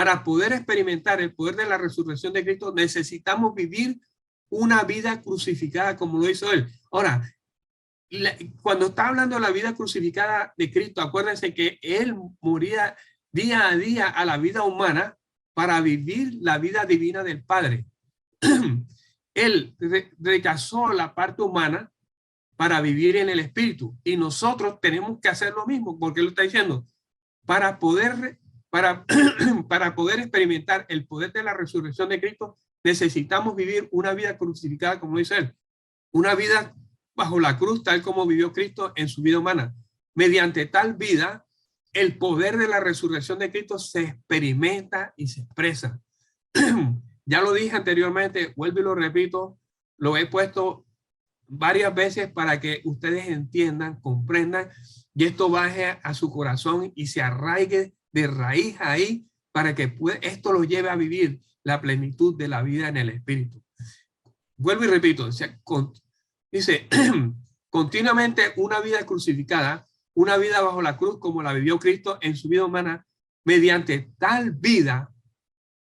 para poder experimentar el poder de la resurrección de Cristo, necesitamos vivir una vida crucificada como lo hizo Él. Ahora, cuando está hablando de la vida crucificada de Cristo, acuérdense que Él moría día a día a la vida humana para vivir la vida divina del Padre. Él rechazó la parte humana para vivir en el espíritu, y nosotros tenemos que hacer lo mismo, porque Él lo está diciendo, para poder experimentar el poder de la resurrección de Cristo, necesitamos vivir una vida crucificada como dice Él, una vida bajo la cruz, tal como vivió Cristo en su vida humana. Mediante tal vida, el poder de la resurrección de Cristo se experimenta y se expresa. Ya lo dije anteriormente, vuelvo y lo repito, lo he puesto varias veces para que ustedes entiendan, comprendan, y esto baje a su corazón y se arraigue de raíz ahí para que esto lo lleve a vivir la plenitud de la vida en el espíritu. Vuelvo y repito, dice, continuamente una vida crucificada, una vida bajo la cruz como la vivió Cristo en su vida humana, mediante tal vida,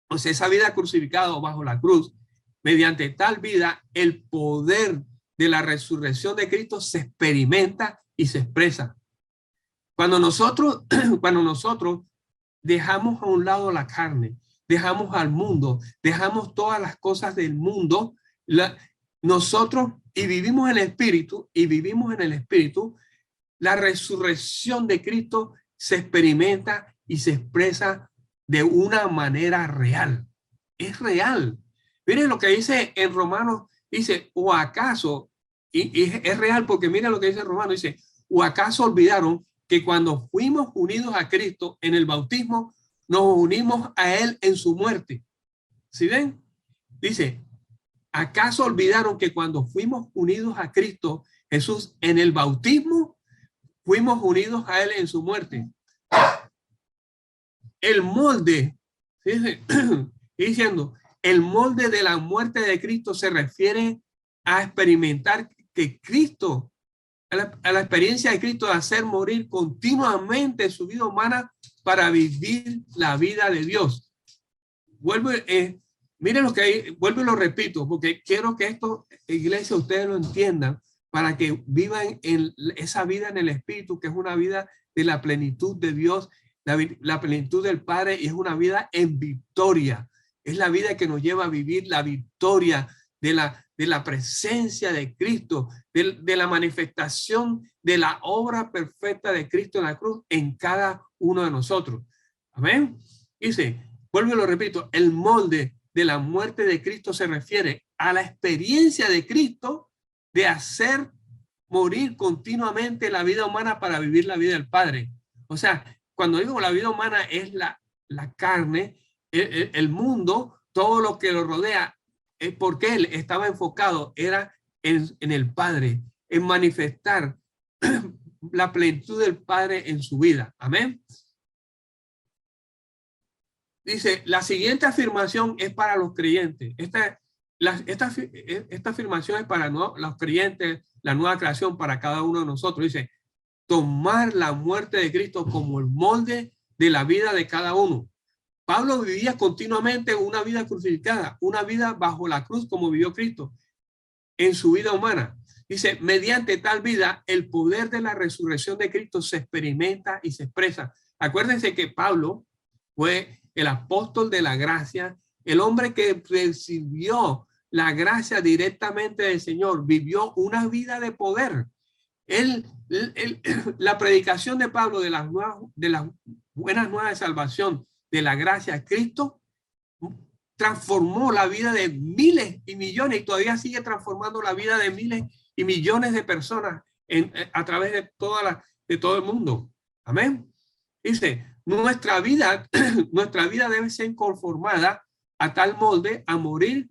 o sea, esa vida crucificada bajo la cruz, mediante tal vida, el poder de la resurrección de Cristo se experimenta y se expresa. Cuando nosotros dejamos a un lado la carne, dejamos al mundo, dejamos todas las cosas del mundo, nosotros y vivimos en el espíritu, la resurrección de Cristo se experimenta y se expresa de una manera real. Es real. Miren lo que dice en Romanos, dice, o acaso, y es real porque miren lo que dice Romanos, dice, o acaso olvidaron que cuando fuimos unidos a Cristo en el bautismo, nos unimos a Él en su muerte. ¿Sí ven? Dice, ¿acaso olvidaron que cuando fuimos unidos a Cristo Jesús en el bautismo, fuimos unidos a Él en su muerte? El molde, ¿sí? Diciendo, el molde de la muerte de Cristo se refiere a experimentar que Cristo, a la experiencia de Cristo de hacer morir continuamente su vida humana para vivir la vida de Dios. Miren lo que hay, vuelvo y lo repito, porque quiero que esto, iglesia, ustedes lo entiendan, para que vivan en esa vida en el espíritu, que es una vida de la plenitud de Dios, la plenitud del Padre, y es una vida en victoria. Es la vida que nos lleva a vivir la victoria de la presencia de Cristo, de la manifestación de la obra perfecta de Cristo en la cruz en cada uno de nosotros. Amén. Dice, vuelvo y lo repito, el molde de la muerte de Cristo se refiere a la experiencia de Cristo de hacer morir continuamente la vida humana para vivir la vida del Padre. O sea, cuando digo la vida humana es la carne, el mundo, todo lo que lo rodea, porque él estaba enfocado, era en el Padre, en manifestar la plenitud del Padre en su vida. Amén. Dice, la siguiente afirmación es para los creyentes. Esta afirmación es para los creyentes, la nueva creación para cada uno de nosotros. Dice, tomar la muerte de Cristo como el molde de la vida de cada uno. Pablo vivía continuamente una vida crucificada, una vida bajo la cruz como vivió Cristo en su vida humana. Dice, mediante tal vida, el poder de la resurrección de Cristo se experimenta y se expresa. Acuérdense que Pablo fue el apóstol de la gracia, el hombre que recibió la gracia directamente del Señor, vivió una vida de poder. La predicación de Pablo de las buenas nuevas de salvación, de la gracia a Cristo, transformó la vida de miles y millones, y todavía sigue transformando la vida de miles y millones de personas a través de todo el mundo. Amén. Dice, nuestra vida debe ser conformada a tal molde, a morir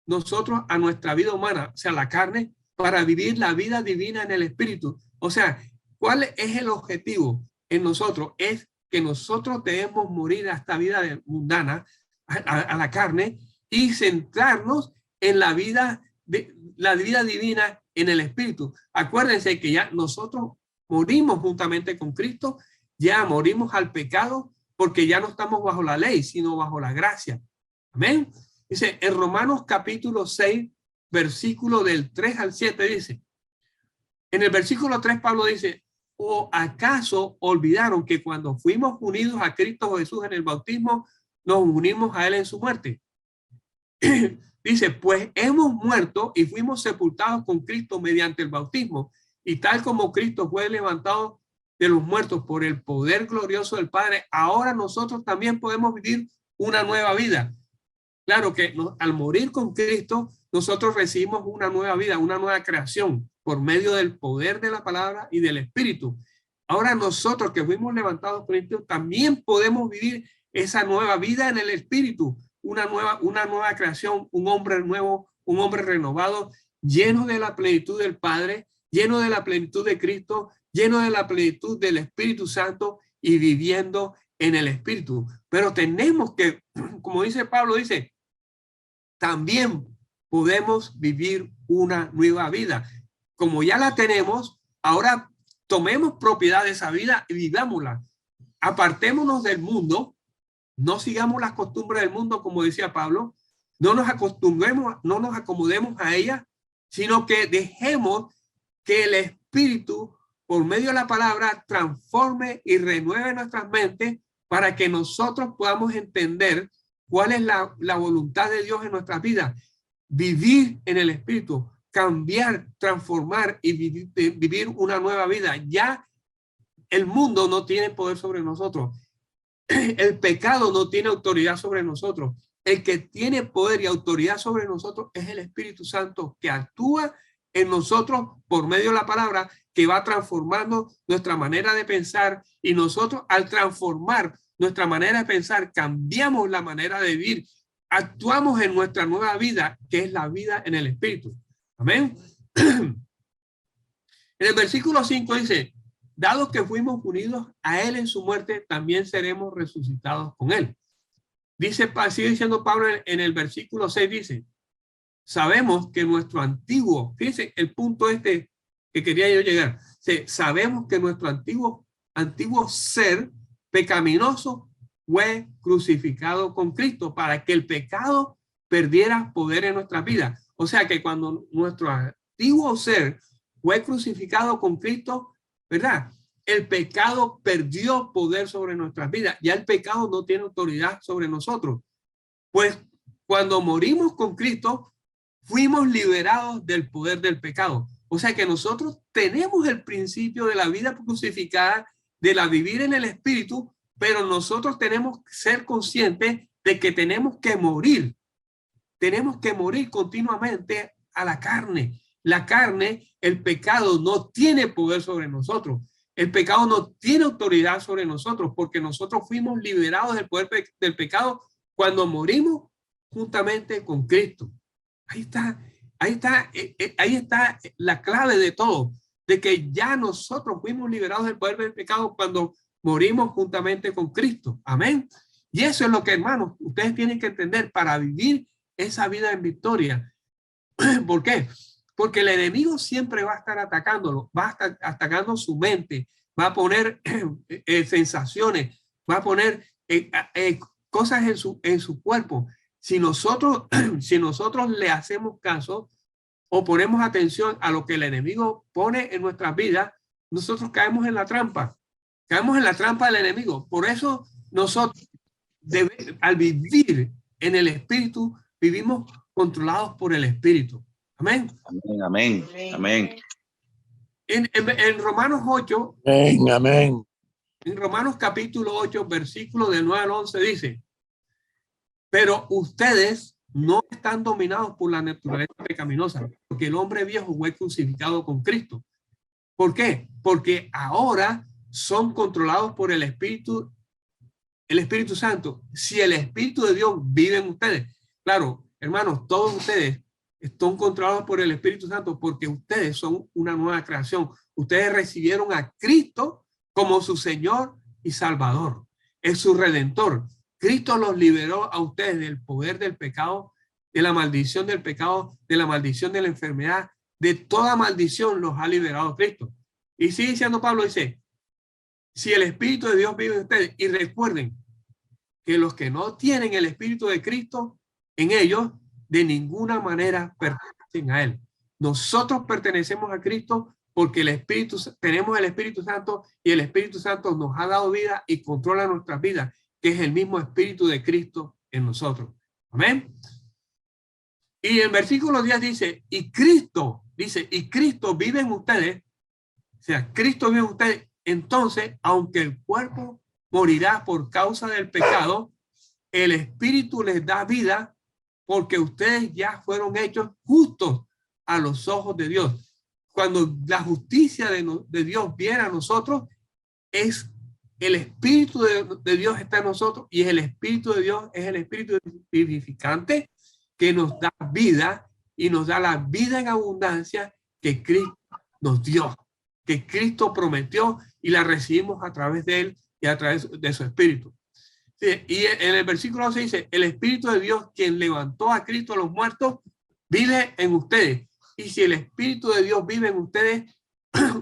nosotros a nuestra vida humana, o sea, la carne, para vivir la vida divina en el espíritu. O sea, ¿cuál es el objetivo en nosotros? Es que nosotros debemos morir a esta vida mundana, a la carne, y centrarnos en la vida divina en el espíritu. Acuérdense que ya nosotros morimos juntamente con Cristo, ya morimos al pecado, porque ya no estamos bajo la ley, sino bajo la gracia. Amén. Dice en Romanos capítulo 6, versículo del 3 al 7, dice, en el versículo 3 Pablo dice, ¿o acaso olvidaron que cuando fuimos unidos a Cristo Jesús en el bautismo, nos unimos a él en su muerte? Dice, pues hemos muerto y fuimos sepultados con Cristo mediante el bautismo, y tal como Cristo fue levantado de los muertos por el poder glorioso del Padre, ahora nosotros también podemos vivir una nueva vida. Claro que al morir con Cristo, nosotros recibimos una nueva vida, una nueva creación por medio del poder de la palabra y del Espíritu. Ahora nosotros que fuimos levantados por Cristo, también podemos vivir esa nueva vida en el Espíritu, una nueva creación, un hombre nuevo, un hombre renovado, lleno de la plenitud del Padre, lleno de la plenitud de Cristo, lleno de la plenitud del Espíritu Santo y viviendo en el Espíritu. Pero tenemos que, como dice Pablo, dice, también podemos vivir una nueva vida. Como ya la tenemos, ahora tomemos propiedad de esa vida y vivámosla. Apartémonos del mundo, no sigamos las costumbres del mundo, como decía Pablo, no nos acostumbremos, no nos acomodemos a ella, sino que dejemos que el Espíritu, por medio de la palabra, transforme y renueve nuestras mentes para que nosotros podamos entender cuál es la voluntad de Dios en nuestras vidas. Vivir en el Espíritu, cambiar, transformar y vivir una nueva vida. Ya el mundo no tiene poder sobre nosotros. El pecado no tiene autoridad sobre nosotros. El que tiene poder y autoridad sobre nosotros es el Espíritu Santo, que actúa en nosotros por medio de la palabra, que va transformando nuestra manera de pensar, y nosotros al transformar nuestra manera de pensar, cambiamos la manera de vivir, actuamos en nuestra nueva vida, que es la vida en el Espíritu. Amén. En el versículo 5 dice, dado que fuimos unidos a él en su muerte, también seremos resucitados con él. Dice, sigue diciendo Pablo en el versículo 6, dice, sabemos que nuestro antiguo, fíjense el punto este que quería yo llegar, sabemos que nuestro antiguo ser pecaminoso fue crucificado con Cristo para que el pecado perdiera poder en nuestras vidas. O sea que cuando nuestro antiguo ser fue crucificado con Cristo, ¿verdad? El pecado perdió poder sobre nuestras vidas. Ya el pecado no tiene autoridad sobre nosotros. Pues cuando morimos con Cristo, fuimos liberados del poder del pecado. O sea que nosotros tenemos el principio de la vida crucificada, de la vivir en el Espíritu, pero nosotros tenemos que ser conscientes de que tenemos que morir. Tenemos que morir continuamente a la carne. La carne, el pecado no tiene poder sobre nosotros. El pecado no tiene autoridad sobre nosotros porque nosotros fuimos liberados del poder del pecado cuando morimos juntamente con Cristo. Ahí está la clave de todo, de que ya nosotros fuimos liberados del poder del pecado cuando morimos juntamente con Cristo. Amén. Y eso es lo que, hermanos, ustedes tienen que entender para vivir esa vida en victoria. ¿Por qué? Porque el enemigo siempre va a estar atacándolo, va a estar atacando su mente, va a poner sensaciones, va a poner cosas en su cuerpo. Si nosotros le hacemos caso o ponemos atención a lo que el enemigo pone en nuestras vidas, nosotros caemos en la trampa del enemigo. Por eso nosotros, al vivir en el Espíritu, vivimos controlados por el Espíritu. Amén. Amén, amén, amén. En Romanos 8, amén, amén. En Romanos capítulo 8, versículo del 9 al 11 dice, pero ustedes no están dominados por la naturaleza pecaminosa, porque el hombre viejo fue crucificado con Cristo. ¿Por qué? Porque ahora son controlados por el Espíritu Santo. Si el Espíritu de Dios vive en ustedes, claro, hermanos, todos ustedes están controlados por el Espíritu Santo porque ustedes son una nueva creación. Ustedes recibieron a Cristo como su Señor y Salvador. Es su Redentor. Cristo los liberó a ustedes del poder del pecado, de la maldición del pecado, de la maldición de la enfermedad, de toda maldición los ha liberado Cristo. Y sigue diciendo Pablo, dice, si el Espíritu de Dios vive en ustedes, y recuerden, que los que no tienen el Espíritu de Cristo en ellos, de ninguna manera pertenecen a Él. Nosotros pertenecemos a Cristo porque tenemos el Espíritu Santo y el Espíritu Santo nos ha dado vida y controla nuestras vidas, que es el mismo Espíritu de Cristo en nosotros. Amén. Y el versículo 10 dice, y Cristo vive en ustedes, o sea, Cristo vive en ustedes, entonces, aunque el cuerpo morirá por causa del pecado, el Espíritu les da vida porque ustedes ya fueron hechos justos a los ojos de Dios. Cuando la justicia de Dios viene a nosotros, es el Espíritu de Dios está en nosotros y el Espíritu de Dios es el Espíritu vivificante que nos da vida y nos da la vida en abundancia que Cristo nos dio, que Cristo prometió y la recibimos a través de Él y a través de su Espíritu. Sí, y en el versículo 11 dice, el Espíritu de Dios, quien levantó a Cristo a los muertos, vive en ustedes. Y si el Espíritu de Dios vive en ustedes,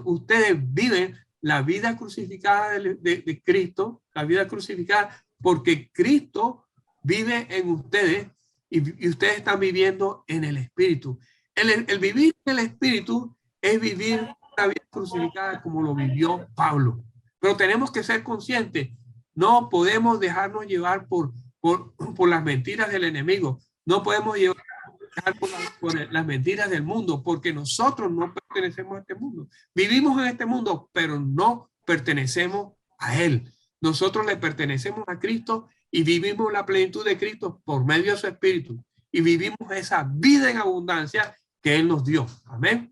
ustedes viven la vida crucificada de Cristo, la vida crucificada, porque Cristo vive en ustedes y ustedes están viviendo en el Espíritu. El vivir en el Espíritu es vivir la vida crucificada como lo vivió Pablo. Pero tenemos que ser conscientes. No podemos dejarnos llevar por las mentiras del enemigo. No podemos llevar por las mentiras del mundo, porque nosotros no pertenecemos a este mundo. Vivimos en este mundo, pero no pertenecemos a Él. Nosotros le pertenecemos a Cristo y vivimos la plenitud de Cristo por medio de su Espíritu. Y vivimos esa vida en abundancia que Él nos dio. Amén.